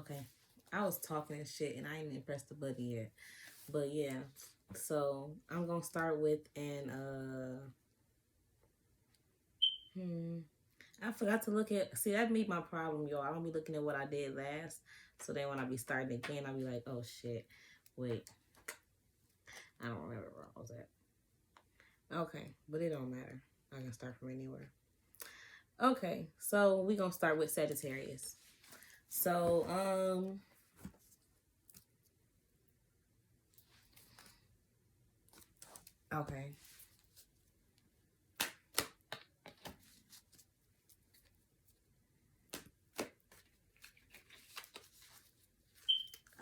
Okay. I was talking and shit and I ain't even pressed the button yet. But yeah. So I'm gonna start with hmm. I forgot to look at see that be my problem, y'all. I don't be looking at what I did last. So then when I be starting again, I'll be like, oh shit. Wait. I don't remember where I was at. Okay, but it don't matter. I can start from anywhere. Okay, so we gonna start with Sagittarius. So, okay.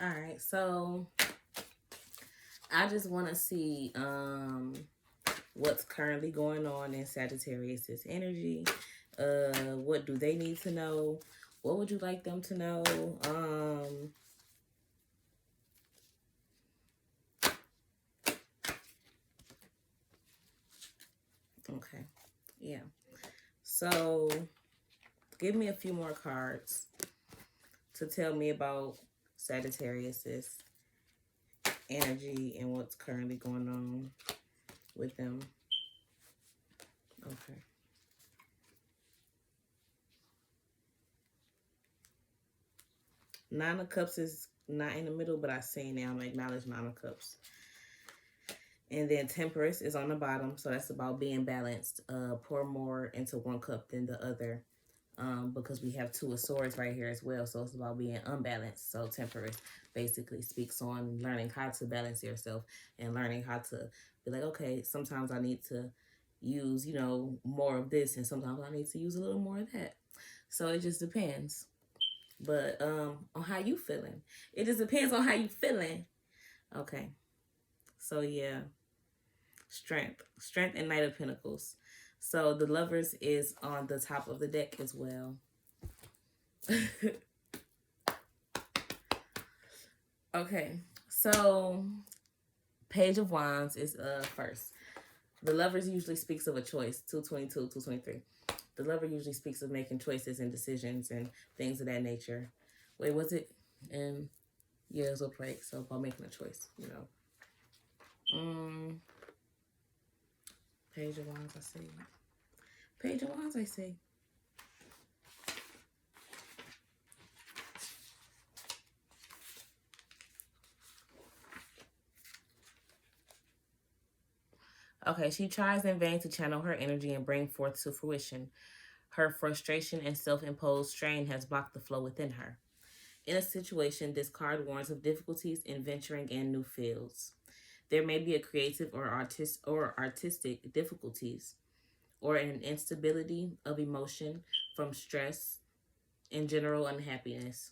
All right, so I just want to see what's currently going on in Sagittarius's energy. What do they need to know? What would you like them to know? Okay, yeah. So give me a few more cards to tell me about Sagittarius's energy and what's currently going on with them. Okay. Nine of Cups is not in the middle, but I say now I'm acknowledge Nine of Cups. And then Temperance is on the bottom, so that's about being balanced. Pour more into one cup than the other, because we have Two of Swords right here as well, so it's about being unbalanced. So Temperance basically speaks on learning how to balance yourself and learning how to be like, okay, sometimes I need to use, more of this, and sometimes I need to use a little more of that. So it just depends. But on how you feeling. It just depends on how you feeling. Okay. So yeah. Strength and Knight of Pentacles. So the Lovers is on the top of the deck as well. Okay. So Page of Wands is first. The Lovers usually speaks of a choice. 222, 223. The Lover usually speaks of making choices and decisions and things of that nature. Wait, was it? Yeah, it was a break. So about making a choice, Page of Wands, I see. Page of Wands, I see. Okay, she tries in vain to channel her energy and bring forth to fruition. Her frustration and self-imposed strain has blocked the flow within her. In a situation, this card warns of difficulties in venturing in new fields. There may be a creative or artistic difficulties or an instability of emotion from stress and general unhappiness.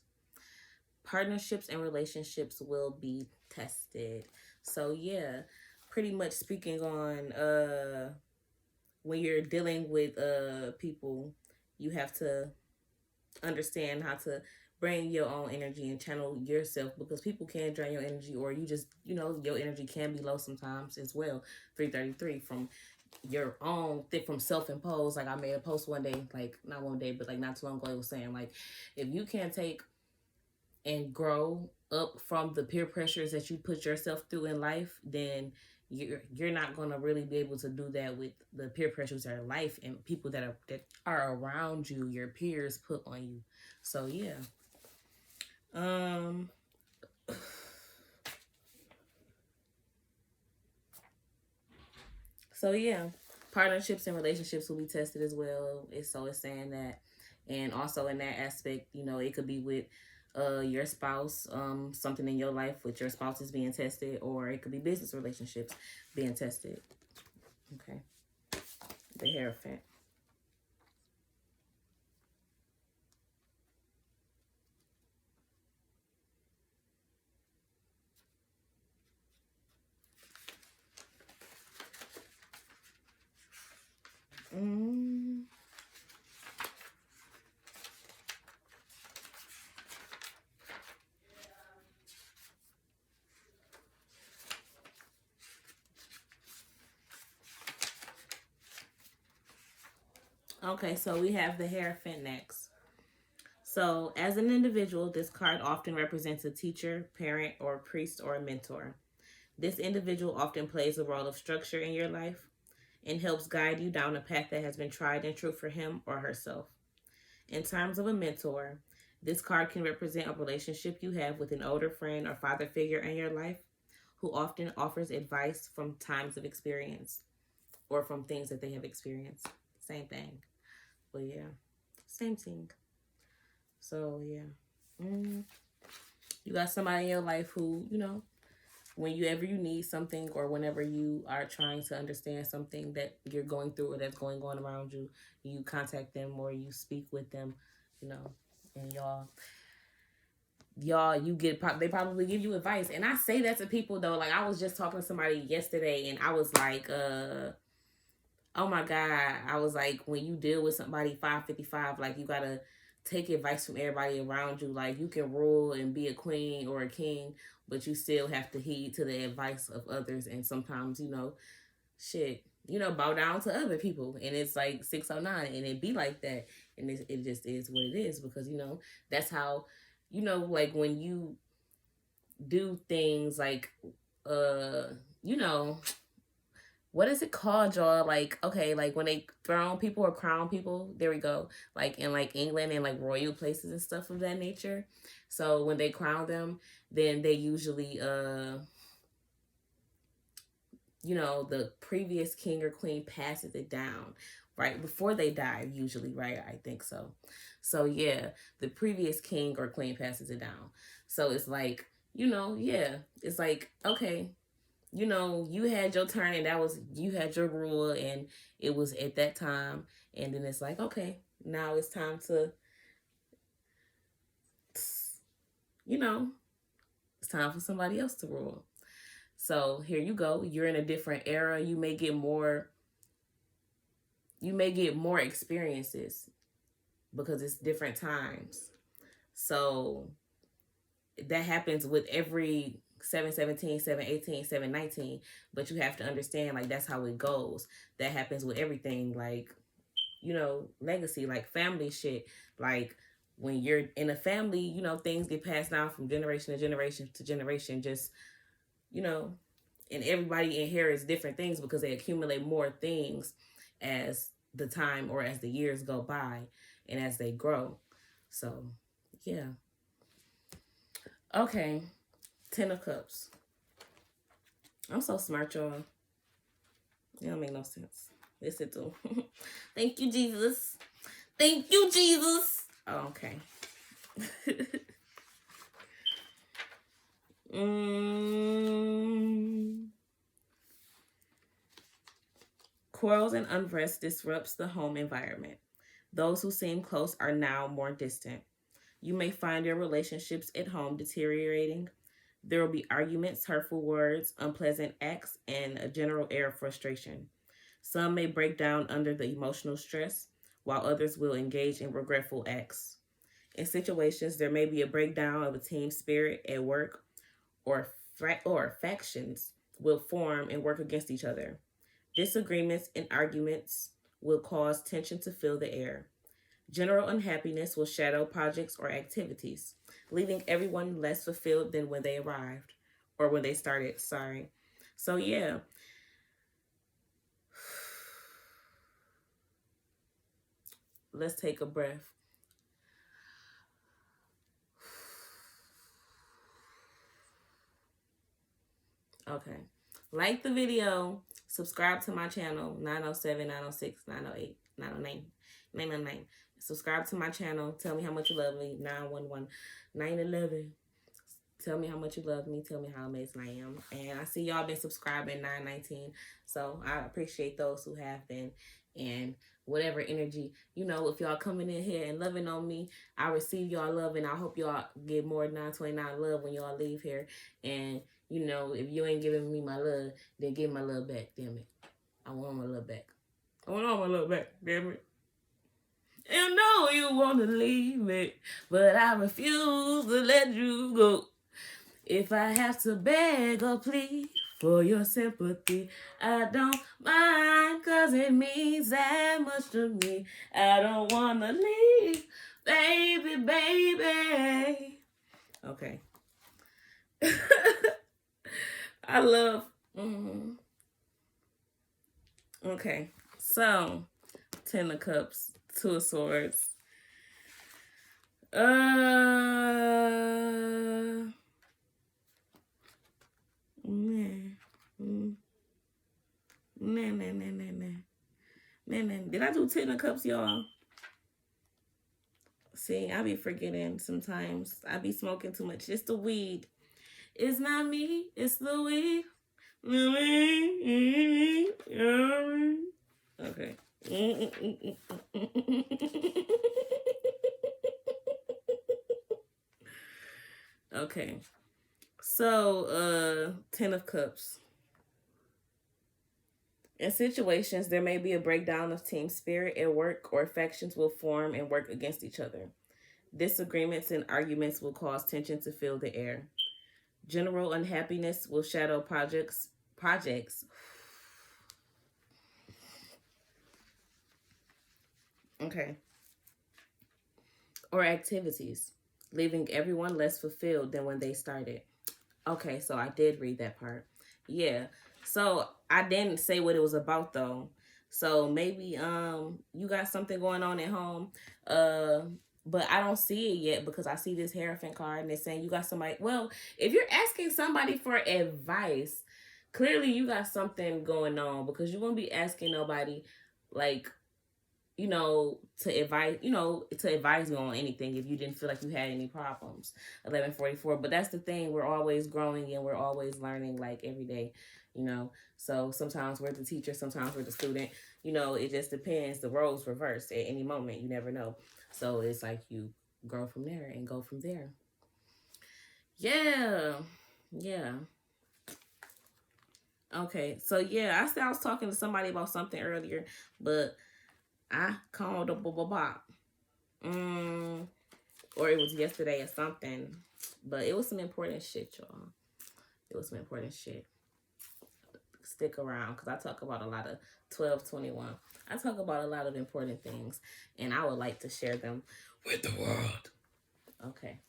Partnerships and relationships will be tested. So yeah, pretty much speaking on when you're dealing with people, you have to understand how to bring your own energy and channel yourself, because people can drain your energy, or you just, your energy can be low sometimes as well. 333 from your own from self-imposed. Like I made a post one day, like not one day but like not too long ago, it was saying like, if you can't take and grow up from the peer pressures that you put yourself through in life, then you're not gonna really be able to do that with the peer pressures that are life and people that are around you, your peers put on you. So yeah. Um so yeah. Partnerships and relationships will be tested as well. It's saying that. And also in that aspect, it could be with your spouse, something in your life with your spouse is being tested, or it could be business relationships being tested. Okay. The Hierophant. Mm. Okay, so we have the Hierophant next. So, as an individual, this card often represents a teacher, parent, or priest or a mentor. This individual often plays a role of structure in your life and helps guide you down a path that has been tried and true for him or herself. In terms of a mentor, this card can represent a relationship you have with an older friend or father figure in your life who often offers advice from times of experience or from things that they have experienced. Same thing. But yeah, same thing. So yeah. Mm. You got somebody in your life who, whenever you need something or whenever you are trying to understand something that you're going through or that's going on around you, you contact them or you speak with them, and they probably give you advice. And I say that to people though, like I was just talking to somebody yesterday and I was like, oh my God, I was like, when you deal with somebody 555, like you gotta take advice from everybody around you. Like you can rule and be a queen or a king, but you still have to heed to the advice of others. And sometimes, bow down to other people. And it's like 609 and it be like that. And it just is what it is because, that's how, like when you do things like, you know, what is it called, y'all? Like, okay, like when they throne people or crown people, there we go. Like in like England and like royal places and stuff of that nature. So when they crown them, then they usually the previous king or queen passes it down right before they die, usually, right? I think so. So yeah, the previous king or queen passes it down. So it's like, yeah, it's like, okay, you had your turn and you had your rule and it was at that time. And then it's like, okay, now it's time to, it's time for somebody else to rule. So here you go. You're in a different era. You may get more experiences because it's different times. So that happens with every 717, 718, 719, but you have to understand like that's how it goes. That happens with everything, like legacy, like family shit. Like when you're in a family, things get passed down from generation to generation to generation. Just and everybody inherits different things because they accumulate more things as the time or as the years go by and as they grow. So yeah. Okay, 10 of Cups. I'm so smart, y'all. It don't make no sense. Listen to. Thank you, Jesus. Thank you, Jesus. Oh, okay. Quarrels and unrest disrupts the home environment. Those who seem close are now more distant. You may find your relationships at home deteriorating. There will be arguments, hurtful words, unpleasant acts, and a general air of frustration. Some may break down under the emotional stress, while others will engage in regretful acts. In situations, there may be a breakdown of a team spirit at work, or factions will form and work against each other. Disagreements and arguments will cause tension to fill the air. General unhappiness will shadow projects or activities, leaving everyone less fulfilled than when they arrived or when they started. Sorry. So, yeah. Let's take a breath. Okay. Like the video. Subscribe to my channel, 907, 906, 908, 909, 999. Subscribe to my channel. Tell me how much you love me, 911, 911. Tell me how much you love me. Tell me how amazing I am. And I see y'all been subscribing 919. So I appreciate those who have been. And whatever energy, if y'all coming in here and loving on me, I receive y'all love. And I hope y'all get more 929 love when y'all leave here. And, if you ain't giving me my love, then give my love back. Damn it. I want my love back. I want all my love back. Damn it. You know you want to leave me, but I refuse to let you go. If I have to beg or plead for your sympathy, I don't mind, 'cause it means that much to me. I don't want to leave, Baby, baby. Okay. I love. Okay. So, Ten of Cups, Two of Swords. Man. Mm, man, man, man, man, man. Man, man. Did I do Ten of Cups, y'all? See, I be forgetting sometimes. I be smoking too much. It's the weed. It's not me. It's the weed. Okay. Okay. So, Ten of Cups. In situations, there may be a breakdown of team spirit at work, or factions will form and work against each other. Disagreements and arguments will cause tension to fill the air. General unhappiness will shadow projects. Okay. Or activities, leaving everyone less fulfilled than when they started. Okay, so I did read that part. Yeah. So I didn't say what it was about though. So maybe you got something going on at home. Uh but I don't see it yet because I see this Hierophant card and it's saying you got somebody. Well, if you're asking somebody for advice, clearly you got something going on because you won't be asking nobody like to advise you on anything if you didn't feel like you had any problems. 1144. But that's the thing. We're always growing and we're always learning like every day. So sometimes we're the teacher, sometimes we're the student. It just depends. The roles reverse at any moment. You never know. So it's like you grow from there and go from there. Yeah. Yeah. Okay. So yeah, I said I was talking to somebody about something earlier, but I called a bop. Or it was yesterday or something. But it was some important shit, y'all. It was some important shit. Stick around because I talk about a lot of 1221. I talk about a lot of important things, and I would like to share them with the world. Okay.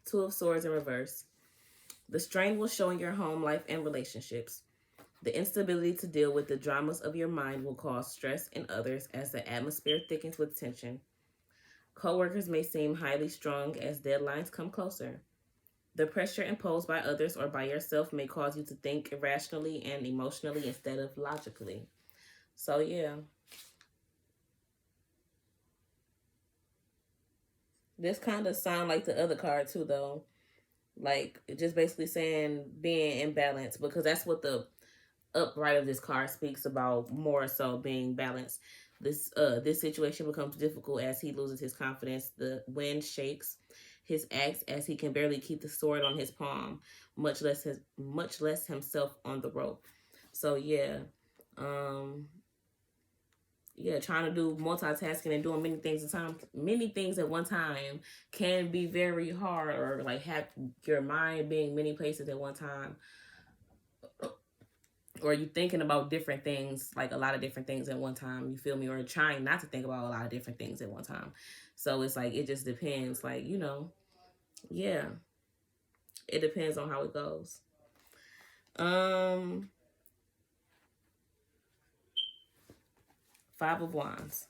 Two of Swords in reverse. The strain will show in your home life and relationships. The instability to deal with the dramas of your mind will cause stress in others as the atmosphere thickens with tension. Coworkers may seem highly strung as deadlines come closer. The pressure imposed by others or by yourself may cause you to think irrationally and emotionally instead of logically. So, yeah. This kind of sound like the other card, too, though. Like, just basically saying being imbalanced because that's what the upright of this card speaks about, more so being balanced. This situation becomes difficult as he loses his confidence. The wind shakes his axe as he can barely keep the sword on his palm, much less himself on the rope. So um, trying to do multitasking and doing many things at one time can be very hard, or like have your mind being many places at one time, or you thinking about different things, like a lot of different things at one time, you feel me, or trying not to think about a lot of different things at one time. So it's like it just depends, like yeah, it depends on how it goes. um 5 of Wands.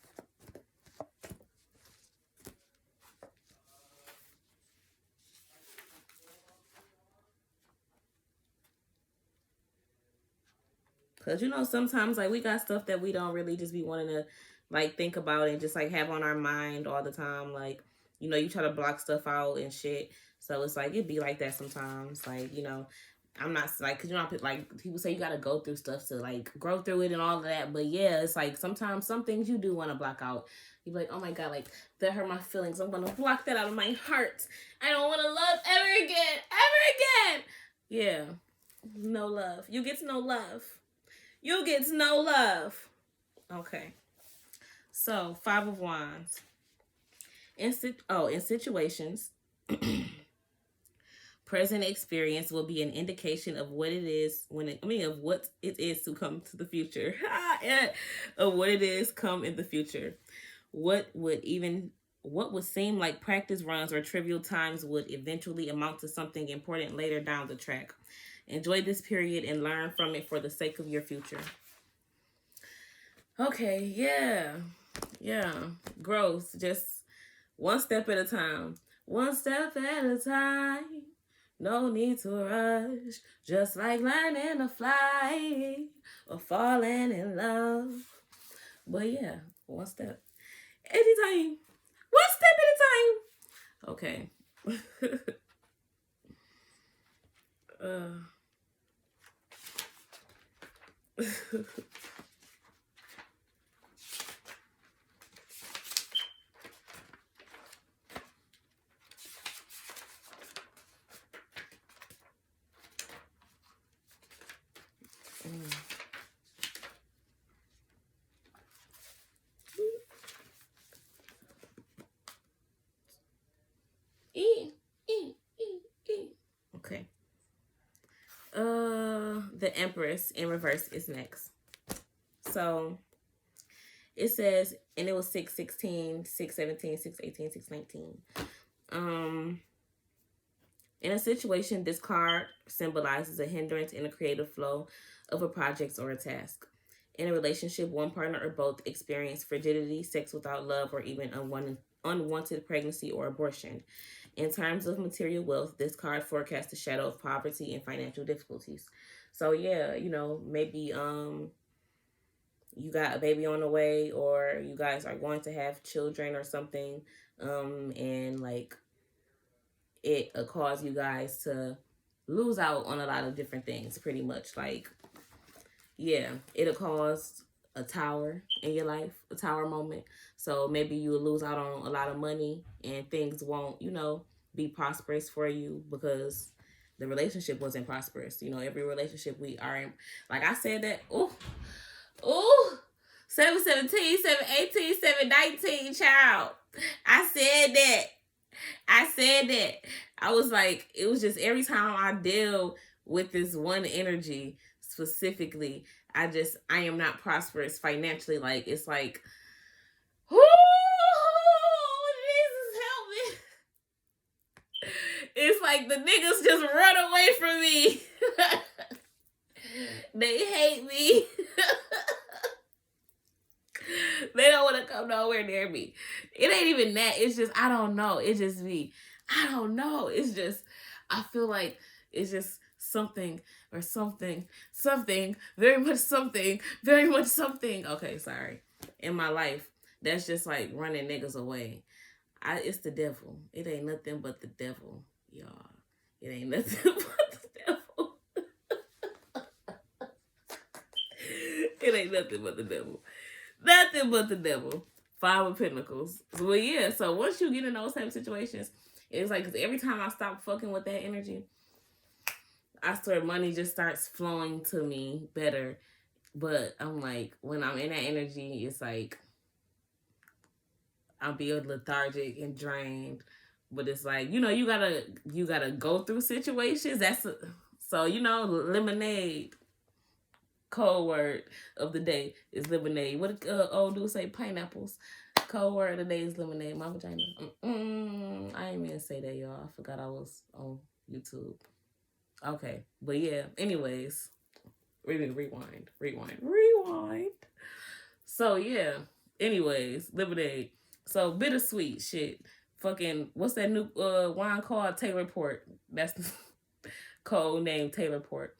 Because sometimes like we got stuff that we don't really just be wanting to like think about and just like have on our mind all the time. Like, you try to block stuff out and shit. So it's like it'd be like that sometimes. Like, I'm not like, because like people say you gotta go through stuff to like grow through it and all of that. But yeah, it's like sometimes some things you do want to block out. You be like, oh my god, like that hurt my feelings. I'm gonna block that out of my heart. I don't want to love ever again, ever again. Yeah, no love. You get no love. You get no love. Okay. So 5 of Wands. In situations Present experience will be an indication of what it is of what it is to come to the future. Of what it is come in the future. What would even what would seem like practice runs or trivial times would eventually amount to something important later down the track. Enjoy this period and learn from it for the sake of your future. Okay, yeah. Yeah. Growth. Just one step at a time. One step at a time. No need to rush. Just like learning to fly or falling in love. But yeah, one step at a time. One step at a time. Okay. Okay. The Empress in reverse is next. So it says, and it was 616, 617, 618, 619. In a situation, this card symbolizes a hindrance in the creative flow of a project or a task. In a relationship, one partner or both experience frigidity, sex without love, or even unwanted pregnancy or abortion. In terms of material wealth, this card forecasts the shadow of poverty and financial difficulties. So yeah, maybe you got a baby on the way, or you guys are going to have children or something, and like it cause you guys to lose out on a lot of different things, pretty much. Like, yeah, it'll cause a tower in your life, a tower moment. So maybe you will lose out on a lot of money and things won't, be prosperous for you because the relationship wasn't prosperous. Every relationship we are in, like I said that, ooh, 717, 718, 719, child. I said that. I was like, it was just every time I deal with this one energy specifically, I am not prosperous financially. Like, it's like, ooh, Jesus help me. It's like the niggas just run away from me. They hate me. They don't want to come nowhere near me. It ain't even that. It's just, I don't know. It's just me. I don't know. It's just, I feel like it's just something or something, very much something, very much something. Okay, sorry. In my life, that's just like running niggas away. It's the devil. It ain't nothing but the devil, y'all. It ain't nothing but the devil. It ain't nothing but the devil. Nothing but the devil. 5 of Pentacles. But yeah, so once you get in those type of situations, it's like, 'cause every time I stop fucking with that energy, I swear money just starts flowing to me better. But I'm like, when I'm in that energy, it's like I'll be lethargic and drained. But it's like, you gotta go through situations. So lemonade. Code word of the day is lemonade. What did old dude say? Pineapples. Code word of the day is lemonade. My vagina. I ain't even say that, y'all. I forgot I was on YouTube. Okay, but yeah. Anyways, rewind. So yeah. Anyways, lemonade. So bittersweet shit. Fucking what's that new wine called? Taylor Port. That's the code name, Taylor Port.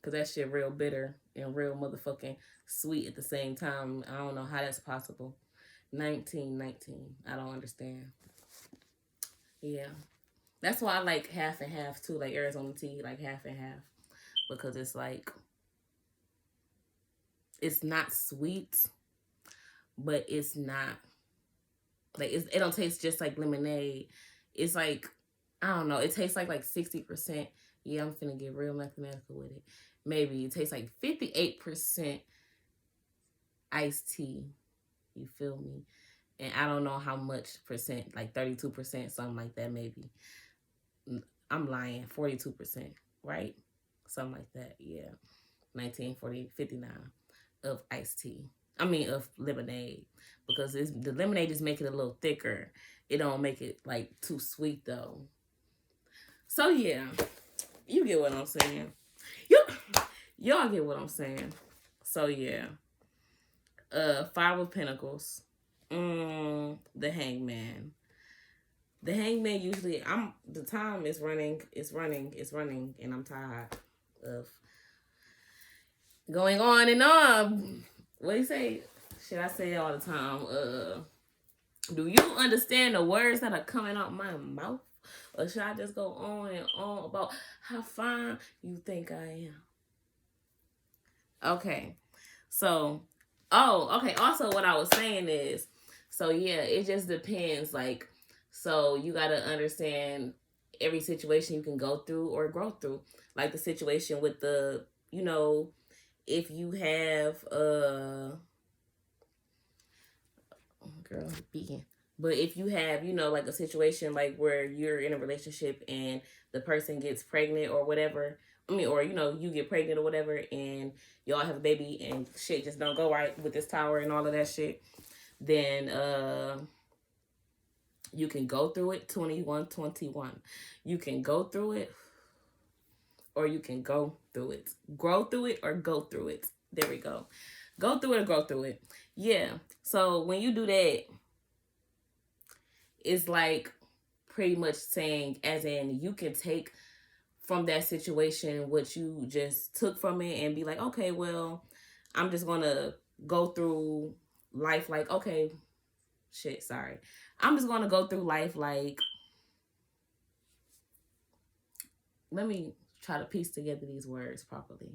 Cause that shit real bitter and real motherfucking sweet at the same time. I don't know how that's possible. 1919. I don't understand. Yeah. That's why I like half and half too, like Arizona tea, like half and half. Because it's like, it's not sweet, but it's not, like, it don't taste just like lemonade. It's like, I don't know, it tastes like 60%. Yeah, I'm finna get real mathematical with it. Maybe it tastes like 58% iced tea. You feel me? And I don't know how much percent, like 32%, something like that maybe. I'm lying, 42%, right? Something like that, yeah. 1940, 59 of iced tea. I mean, of lemonade. Because the lemonade just make it a little thicker. It don't make it, like, too sweet, though. So, yeah. You get what I'm saying. Y'all get what I'm saying. So, yeah. Five of Pentacles. The Hangman. The Hangman usually, the time is running, and I'm tired of going on and on. What do you say? Should I say it all the time? Do you understand the words that are coming out my mouth? Or should I just go on and on about how fine you think I am? Okay. So, okay. Also, what I was saying is, so yeah, it just depends. Like, so you got to understand every situation you can go through or grow through. Like the situation with the, if you have, girl, being. But if you have, like a situation like where you're in a relationship and the person gets pregnant or whatever, or, you get pregnant or whatever and y'all have a baby and shit just don't go right with this tower and all of that shit, then you can go through it, 21. You can go through it or you can go through it. Grow through it or go through it. There we go. Go through it or go through it. Yeah. So when you do that, it's like pretty much saying, as in, you can take from that situation what you just took from it and be like, okay, well, I'm just going to go through life like, okay, I'm just going to go through life like, let me try to piece together these words properly.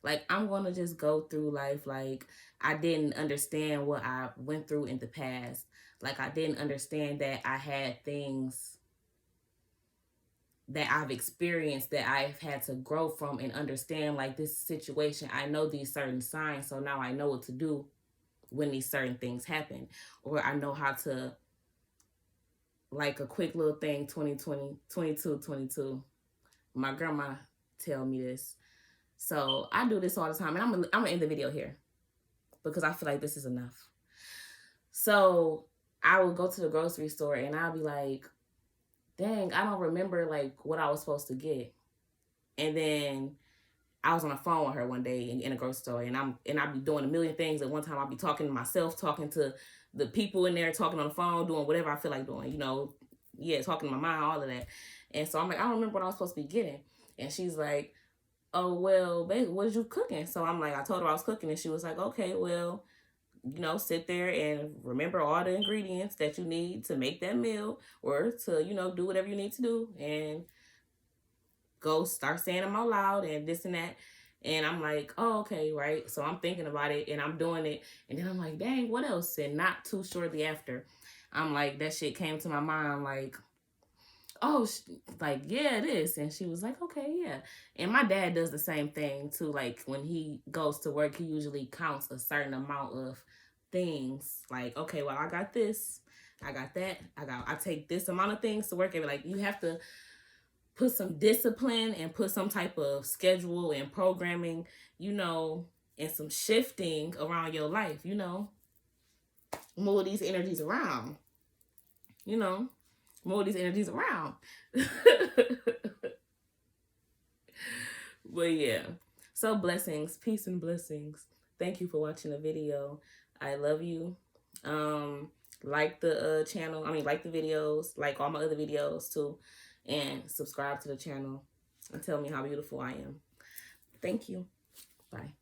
Like, I'm going to just go through life like I didn't understand what I went through in the past. Like, I didn't understand that I had things that I've experienced that I've had to grow from and understand, like, this situation. I know these certain signs, so now I know what to do when these certain things happen. Or I know how to, like a quick little thing, 22. My grandma tell me this. So I do this all the time. And I'm gonna end the video here because I feel like this is enough. So I will go to the grocery store and I'll be like, dang, I don't remember like what I was supposed to get. And then I was on the phone with her one day in a grocery store and I'll be doing a million things at one time. I'll be talking to myself, talking to the people in there, talking on the phone, doing whatever I feel like doing, talking to my mind, all of that. And so I'm like, I don't remember what I was supposed to be getting. And she's like, oh, well, baby, what did you cooking? So I'm like, I told her I was cooking and she was like, okay, well, sit there and remember all the ingredients that you need to make that meal or to, do whatever you need to do and go start saying them out loud and this and that. And I'm like, oh, okay, right. So I'm thinking about it and I'm doing it. And then I'm like, dang, what else? And not too shortly after, I'm like, that shit came to my mind like, oh, like, yeah, it is. And she was like, okay, yeah. And my dad does the same thing too. Like when he goes to work, he usually counts a certain amount of things. Like, okay, well, I got this, I got that, I take this amount of things to work. And like, you have to put some discipline and put some type of schedule and programming, and some shifting around your life, move these energies around, move these energies around. But yeah, so blessings, peace and blessings. Thank you for watching the video. I love you. Like the channel, like the videos, like all my other videos too, and subscribe to the channel and tell me how beautiful I am. Thank you. Bye.